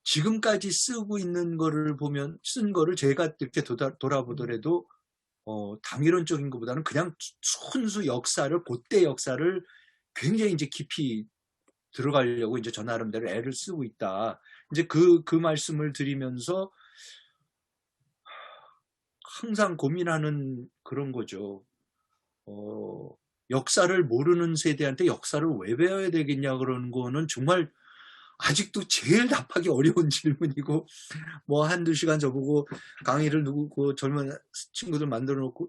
지금까지 쓰고 있는 거를 보면 쓴 거를 제가 이렇게 돌아보더라도 당위론적인 것보다는 그냥 순수 역사를, 그때 역사를 굉장히 이제 깊이 들어가려고 이제 저 나름대로 애를 쓰고 있다. 이제 그 말씀을 드리면서 항상 고민하는 그런 거죠. 역사를 모르는 세대한테 역사를 왜 배워야 되겠냐 그러는 거는 정말 아직도 제일 답하기 어려운 질문이고, 뭐 한두 시간 저보고 강의를 누구 젊은 친구들 만들어 놓고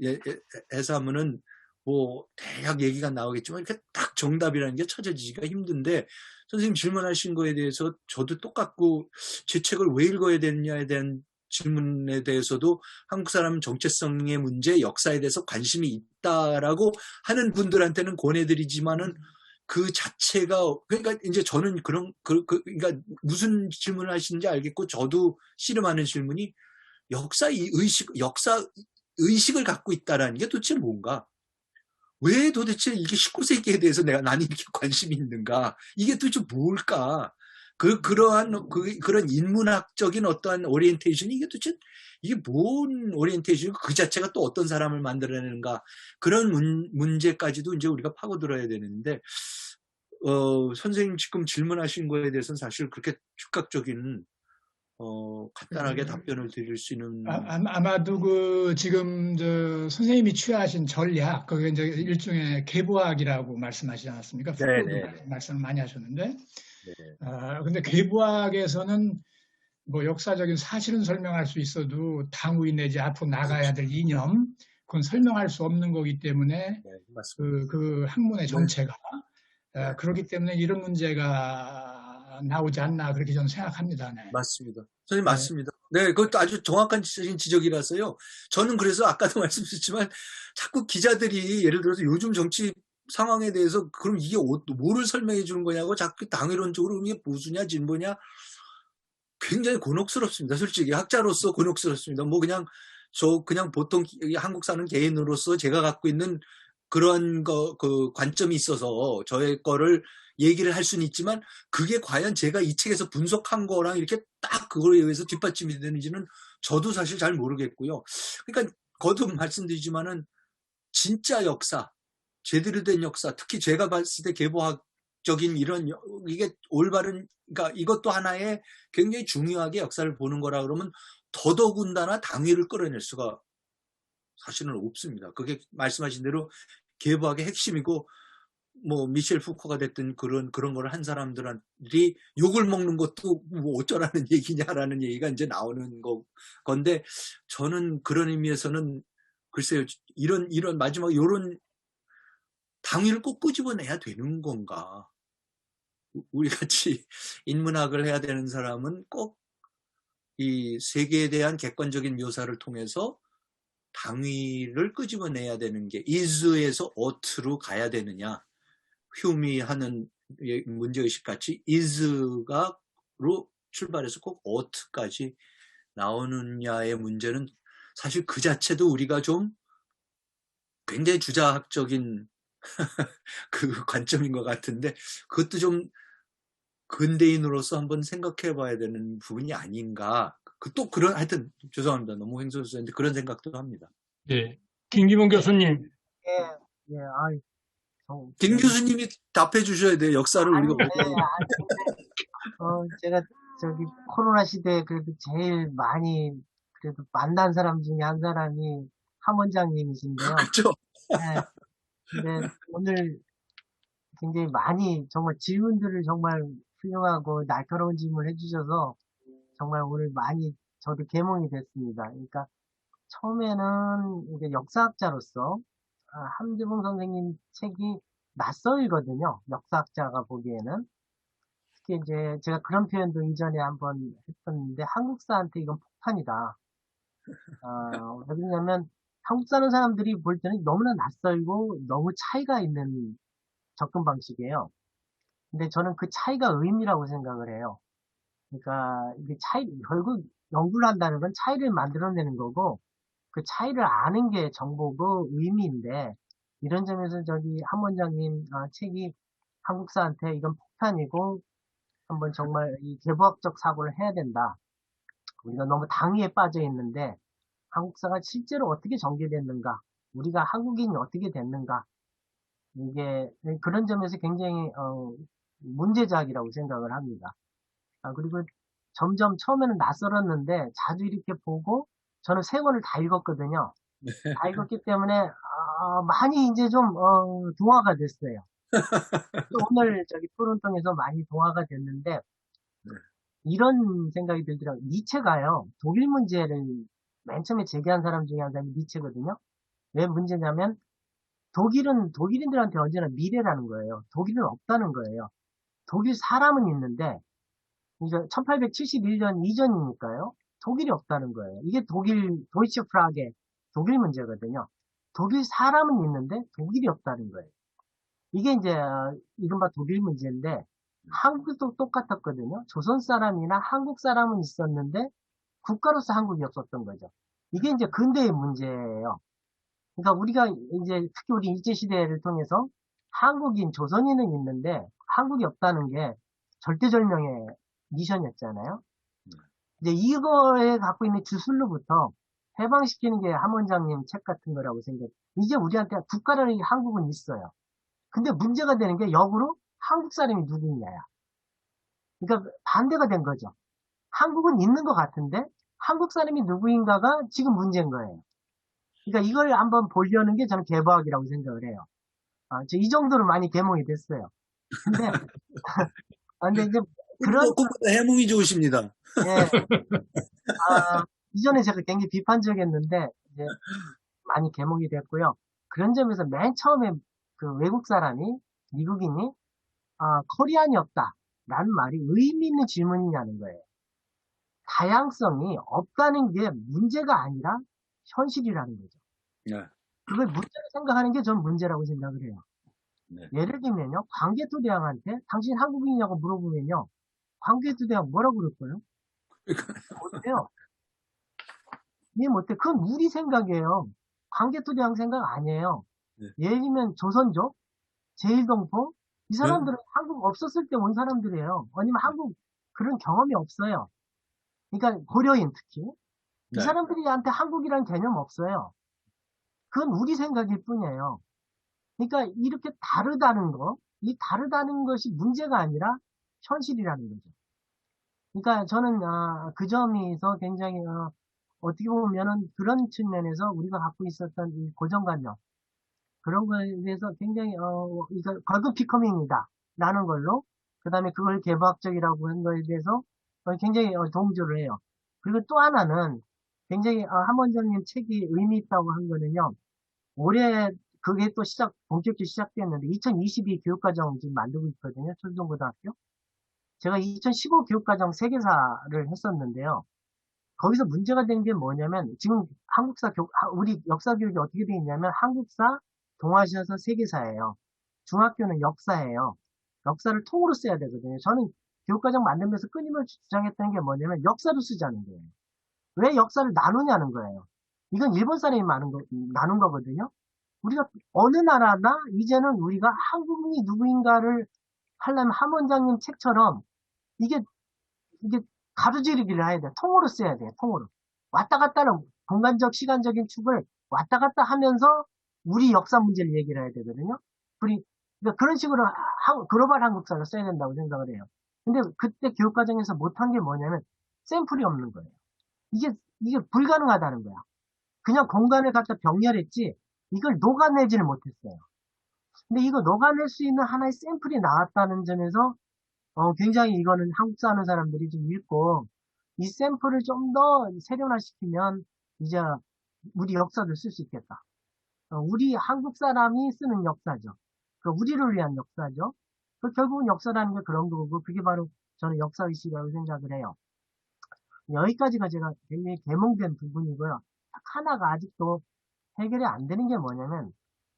해서 하면은 뭐 대략 얘기가 나오겠지만 이렇게 딱 정답이라는 게 찾아지기가 힘든데, 선생님 질문하신 거에 대해서 저도 똑같고 제 책을 왜 읽어야 되느냐에 대한 질문에 대해서도 한국 사람 정체성의 문제, 역사에 대해서 관심이 있다라고 하는 분들한테는 권해드리지만은 그 자체가, 그러니까 이제 저는 그러니까 무슨 질문을 하시는지 알겠고 저도 씨름하는 질문이 역사 의식을 갖고 있다라는 게 도대체 뭔가? 왜 도대체 이게 19세기에 대해서 나는 이렇게 관심이 있는가? 이게 도대체 뭘까? 그런 인문학적인 어떠한 오리엔테이션이 이게 도대체 이게 뭔 오리엔테이션이고 그 자체가 또 어떤 사람을 만들어내는가 그런 문제까지도 이제 우리가 파고들어야 되는데 선생님 지금 질문하신 거에 대해서는 사실 그렇게 즉각적인 간단하게 답변을 드릴 수 있는 아마도 지금 선생님이 취하신 전략, 그게 이제 일종의 계보학이라고 말씀하시지 않았습니까? 네네. 말씀을 많이 하셨는데, 네. 근데 계보학에서는 뭐 역사적인 사실은 설명할 수 있어도 당후이 내지 앞으로 나가야 될 이념, 그건 설명할 수 없는 거기 때문에 네, 맞습니다. 그 학문의 정체가 네. 그렇기 때문에 이런 문제가 나오지 않나 그렇게 저는 생각합니다. 네. 맞습니다. 선생님 맞습니다. 네, 그것도 아주 정확한 지적이라서요. 저는 그래서 아까도 말씀드렸지만 자꾸 기자들이 예를 들어서 요즘 정치 상황에 대해서 그럼 이게 뭐를 설명해 주는 거냐고 자꾸 당위론적으로 이게 보수냐 진보냐 굉장히 곤혹스럽습니다. 솔직히 학자로서 곤혹스럽습니다. 뭐 그냥 그냥 보통 한국 사는 개인으로서 제가 갖고 있는 그런 그 관점이 있어서 저의 거를 얘기를 할 수는 있지만 그게 과연 제가 이 책에서 분석한 거랑 이렇게 딱 그거에 의해서 뒷받침이 되는지는 저도 사실 잘 모르겠고요. 그러니까 거듭 말씀드리지만은 진짜 역사, 제대로 된 역사, 특히 제가 봤을 때 계보학적인 이게 올바른, 그러니까 이것도 하나의 굉장히 중요하게 역사를 보는 거라 그러면 더더군다나 당위를 끌어낼 수가 사실은 없습니다. 그게 말씀하신 대로 계보학의 핵심이고 뭐 미셸 푸코가 됐든 그런 거를 한 사람들이 욕을 먹는 것도 뭐 어쩌라는 얘기냐라는 얘기가 이제 나오는 건데 저는 그런 의미에서는 글쎄요 이런 마지막 이런 당위를 꼭 끄집어내야 되는 건가? 우리 같이 인문학을 해야 되는 사람은 꼭 이 세계에 대한 객관적인 묘사를 통해서 당위를 끄집어내야 되는 게 is에서 ought로 가야 되느냐? 휴미 하는 문제의식 같이 is로 출발해서 꼭 ought까지 나오느냐의 문제는 사실 그 자체도 우리가 좀 굉장히 주자학적인 그 관점인 것 같은데 그것도 좀 근대인으로서 한번 생각해 봐야 되는 부분이 아닌가. 또 그런, 하여튼, 죄송합니다. 너무 횡설수설인데 그런 생각도 합니다. 예. 김기범 교수님. 예, 아이, 김 교수님이 답해 주셔야 돼요. 역사를 우리가 어떻게. 제가 코로나 시대에 그래도 제일 많이 그래도 만난 사람 중에 한 사람이 함 원장님이신데요. 그렇죠. 네. 근데 오늘 굉장히 많이 정말 질문들을 정말 훌륭하고 날카로운 질문을 해주셔서 정말 오늘 많이 저도 계몽이 됐습니다. 그러니까 처음에는 이제 역사학자로서 함재봉 선생님 책이 낯설거든요. 역사학자가 보기에는. 특히 이제 제가 그런 표현도 이전에 한번 했었는데 한국사한테 이건 폭탄이다. 왜 그러냐면 한국 사는 사람들이 볼 때는 너무나 낯설고 너무 차이가 있는 접근 방식이에요. 근데 저는 그 차이가 의미라고 생각을 해요. 그러니까 이게 결국 연구를 한다는 건 차이를 만들어내는 거고 그 차이를 아는 게 정보고 의미인데 이런 점에서 함 원장님 책이 한국사한테 이건 폭탄이고 한번 정말 이 계보학적 사고를 해야 된다. 우리가 너무 당위에 빠져 있는데 한국사가 실제로 어떻게 전개됐는가, 우리가 한국인이 어떻게 됐는가, 이게 그런 점에서 굉장히 문제작이라고 생각을 합니다. 그리고 점점 처음에는 낯설었는데 자주 이렇게 보고 저는 3권을 다 읽었거든요. 다 읽었기 때문에 많이 이제 좀 동화가 됐어요. 또 오늘 토론 통해서 많이 동화가 됐는데 이런 생각이 들더라고요. 니체가요, 독일 문제를 맨 처음에 제기한 사람 중에 한 사람이 니체거든요. 왜 문제냐면 독일인들한테 언제나 미래라는 거예요. 독일은 없다는 거예요. 독일 사람은 있는데 이제 1871년 이전이니까요. 독일이 없다는 거예요. 이게 도이치 프라게 독일 문제거든요. 독일 사람은 있는데 독일이 없다는 거예요. 이게 이제 이른바 독일 문제인데 한국도 똑같았거든요. 조선 사람이나 한국 사람은 있었는데 국가로서 한국이 없었던 거죠. 이게 이제 근대의 문제예요. 그러니까 우리가 이제 특히 우리 일제시대를 통해서 한국인, 조선인은 있는데 한국이 없다는 게 절대절명의 미션이었잖아요. 이제 이거에 갖고 있는 주술로부터 해방시키는 게 함 원장님 책 같은 거라고 생각해요. 이제 우리한테 국가라는 한국은 있어요. 근데 문제가 되는 게 역으로 한국 사람이 누구냐야. 그러니까 반대가 된 거죠. 한국은 있는 것 같은데 한국 사람이 누구인가가 지금 문제인 거예요. 그러니까 이걸 한번 보려는 게 저는 개보학이라고 생각을 해요. 이 정도로 많이 개몽이 됐어요. 근데, 근데 이제 그런, 꿈보다 해몽이 좋으십니다. 예, 이전에 제가 굉장히 비판적이었는데 이제 많이 개몽이 됐고요. 그런 점에서 맨 처음에 그 외국 사람이 미국인이 코리안이 없다라는 말이 의미 있는 질문이냐는 거예요. 다양성이 없다는 게 문제가 아니라 현실이라는 거죠. 네. 그걸 문제로 생각하는 게 전 문제라고 생각을 해요. 네. 예를 들면요, 광개토대왕한테 당신 한국인이냐고 물어보면요, 광개토대왕 뭐라고 그럴 거예요? 못해요. 이해 못해. 그건 우리 생각이에요. 광개토대왕 생각 아니에요. 네. 예를 들면 조선족, 제일동포, 이 사람들은 한국 없었을 때 온 사람들이에요. 아니면 한국 그런 경험이 없어요. 그러니까 고려인 특히. 이 네. 사람들이한테 한국이란 개념 없어요. 그건 우리 생각일 뿐이에요. 그러니까 이렇게 다르다는 거, 이 다르다는 것이 문제가 아니라 현실이라는 거죠. 그러니까 저는 그 점에서 굉장히 어떻게 보면은 그런 측면에서 우리가 갖고 있었던 이 고정관념 그런 거에 대해서 굉장히 이거 걸그 피커밍이다 라는 걸로 그 다음에 그걸 개과학적이라고 한 거에 대해서 굉장히 동조를 해요. 그리고 또 하나는 굉장히 함 원장님 책이 의미 있다고 한 거는요. 올해 그게 또 본격적으로 시작됐는데 2022 교육과정 지금 만들고 있거든요. 초중고등학교. 제가 2015 교육과정 세계사를 했었는데요. 거기서 문제가 된 게 뭐냐면 지금 우리 역사 교육이 어떻게 돼 있냐면 한국사, 동아시아사, 세계사예요. 중학교는 역사예요. 역사를 통으로 써야 되거든요. 저는 교육과정 만들면서 끊임없이 주장했던 게 뭐냐면 역사로 쓰자는 거예요. 왜 역사를 나누냐는 거예요. 이건 일본 사람이 나눈 거거든요. 우리가 어느 나라나 이제는 우리가 한국인이 누구인가를 하려면 함 원장님 책처럼 이게 가로지르기를 해야 돼. 통으로 써야 돼. 통으로. 왔다 갔다는 공간적 시간적인 축을 왔다 갔다 하면서 우리 역사 문제를 얘기를 해야 되거든요. 그러니까 그런 식으로 글로벌 한국사를 써야 된다고 생각을 해요. 근데 그때 교육과정에서 못한 게 뭐냐면 샘플이 없는 거예요. 이게 불가능하다는 거야. 그냥 공간을 갖다 병렬했지 이걸 녹아내지를 못했어요. 근데 이거 녹아낼 수 있는 하나의 샘플이 나왔다는 점에서 굉장히 이거는 한국 사는 사람들이 좀 읽고 이 샘플을 좀 더 세련화시키면 이제 우리 역사를 쓸 수 있겠다. 우리 한국 사람이 쓰는 역사죠. 우리를 위한 역사죠. 결국은 역사라는 게 그런 거고 그게 바로 저는 역사의식이라고 생각을 해요. 여기까지가 제가 굉장히 개몽된 부분이고요. 딱 하나가 아직도 해결이 안 되는 게 뭐냐면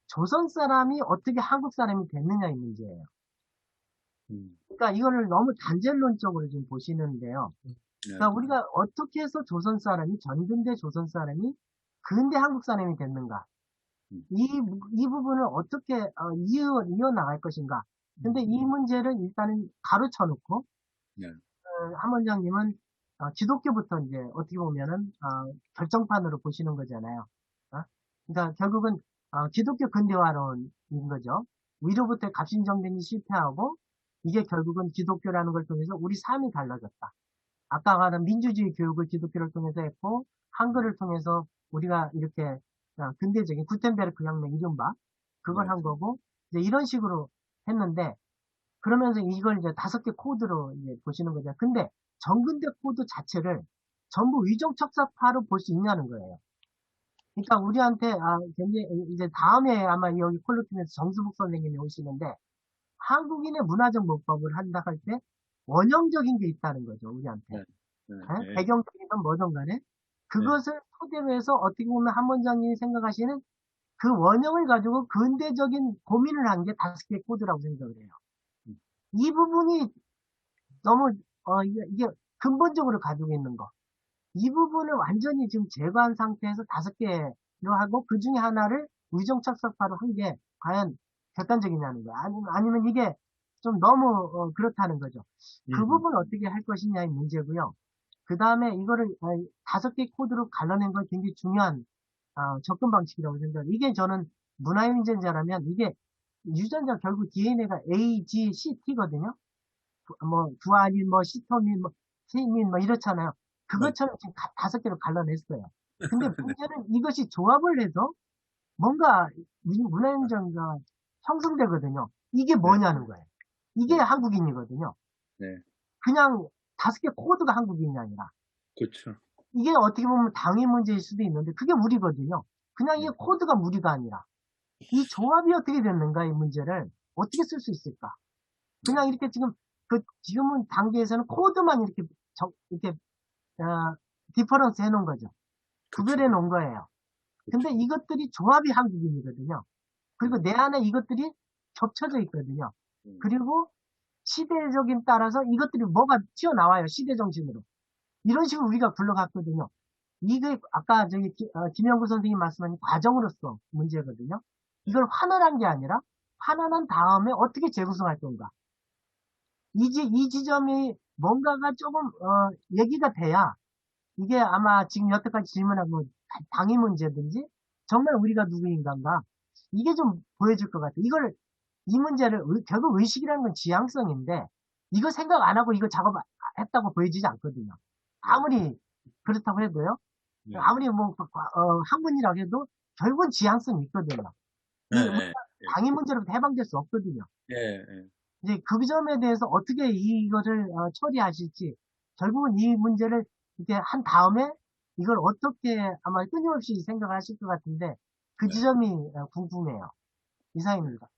조선 사람이 어떻게 한국 사람이 됐느냐의 문제예요. 그러니까 이거를 너무 단절론적으로 지금 보시는데요. 그러니까 우리가 어떻게 해서 조선 사람이 전근대 조선 사람이 근대 한국 사람이 됐는가? 이 부분을 어떻게 이어 나갈 것인가? 근데 이 문제를 일단은 가로쳐 놓고 함 원장님은 기독교부터 이제 어떻게 보면은 결정판으로 보시는 거잖아요. 그러니까 결국은 기독교 근대화론인 거죠. 위로부터 갑신정변이 실패하고 이게 결국은 기독교라는 걸 통해서 우리 삶이 달라졌다. 아까 말한 민주주의 교육을 기독교를 통해서 했고 한글을 통해서 우리가 이렇게 근대적인 구텐베르크 혁명 이른바 그걸 한 거고 이제 이런 식으로 했는데 그러면서 이걸 이제 5개 코드로 이제 보시는 거죠. 근데 정근대 코드 자체를 전부 위정척사파로 볼 수 있냐는 거예요. 그러니까 우리한테 굉장히 이제 다음에 아마 여기 콜로팀에서 정수복 선생님이 오시는데 한국인의 문화적 문법을 한다 할 때 원형적인 게 있다는 거죠. 우리한테. 배경적이든 뭐든 간에 그것을 토대로 해서 어떻게 보면 함 원장님이 생각하시는 그 원형을 가지고 근대적인 고민을 한 게 5개의 코드라고 생각을 해요. 이 부분이 너무 이게 근본적으로 가지고 있는 거. 이 부분을 완전히 지금 제거한 상태에서 5개로 하고 그 중에 하나를 위정착석파로 한 게 과연 객관적이냐는 거야. 아니면 이게 좀 너무 그렇다는 거죠. 그 음. 부분 어떻게 할 것이냐의 문제고요. 그 다음에 이거를 5개 코드로 갈라낸 건 굉장히 중요한 접근 방식이라고 생각해요. 이게 저는 문화유전자라면 이게 유전자 결국 DNA가 A, G, C, T거든요. 뭐 구아닌, 뭐 시토민, 뭐 티민, 뭐 이렇잖아요. 그것처럼 지금 5개로 갈라냈어요. 근데 문제는 이것이 조합을 해서 뭔가 문화유전자가 형성되거든요. 이게 뭐냐는 거예요. 이게 한국인이거든요. 네. 그냥 5개 코드가 한국인이 아니라 그렇죠. 이게 어떻게 보면 당위 문제일 수도 있는데 그게 무리거든요. 그냥 이게 코드가 무리가 아니라 이 조합이 어떻게 됐는가의 문제를 어떻게 쓸 수 있을까? 그냥 이렇게 지금은 단계에서는 코드만 이렇게 디퍼런스 해놓은 거죠. 구별해 놓은 거예요. 근데 이것들이 조합이 한국인이거든요. 그리고 내 안에 이것들이 겹쳐져 있거든요. 그리고 시대적인 따라서 이것들이 뭐가 튀어나와요. 시대 정신으로. 이런 식으로 우리가 굴러갔거든요. 이게 아까 김영구 선생님 말씀하신 과정으로서 문제거든요. 이걸 환원한 게 아니라 환원한 다음에 어떻게 재구성할 건가. 이 지점이 뭔가가 조금 얘기가 돼야 이게 아마 지금 여태까지 질문한 거 당위 문제든지 정말 우리가 누구인가인가 이게 좀 보여줄 것 같아요. 이 문제를 결국 의식이라는 건 지향성인데 이거 생각 안 하고 이거 작업했다고 보여지지 않거든요. 아무리 그렇다고 해도요. 네. 아무리 학문이라고 해도 결국은 지향성이 있거든요. 네, 우리가 네. 당위 문제로부터 해방될 수 없거든요. 예, 이제 그 점에 대해서 어떻게 이거를 처리하실지 결국은 이 문제를 이렇게 한 다음에 이걸 어떻게 아마 끊임없이 생각을 하실 것 같은데 그 지점이 궁금해요. 이상입니다.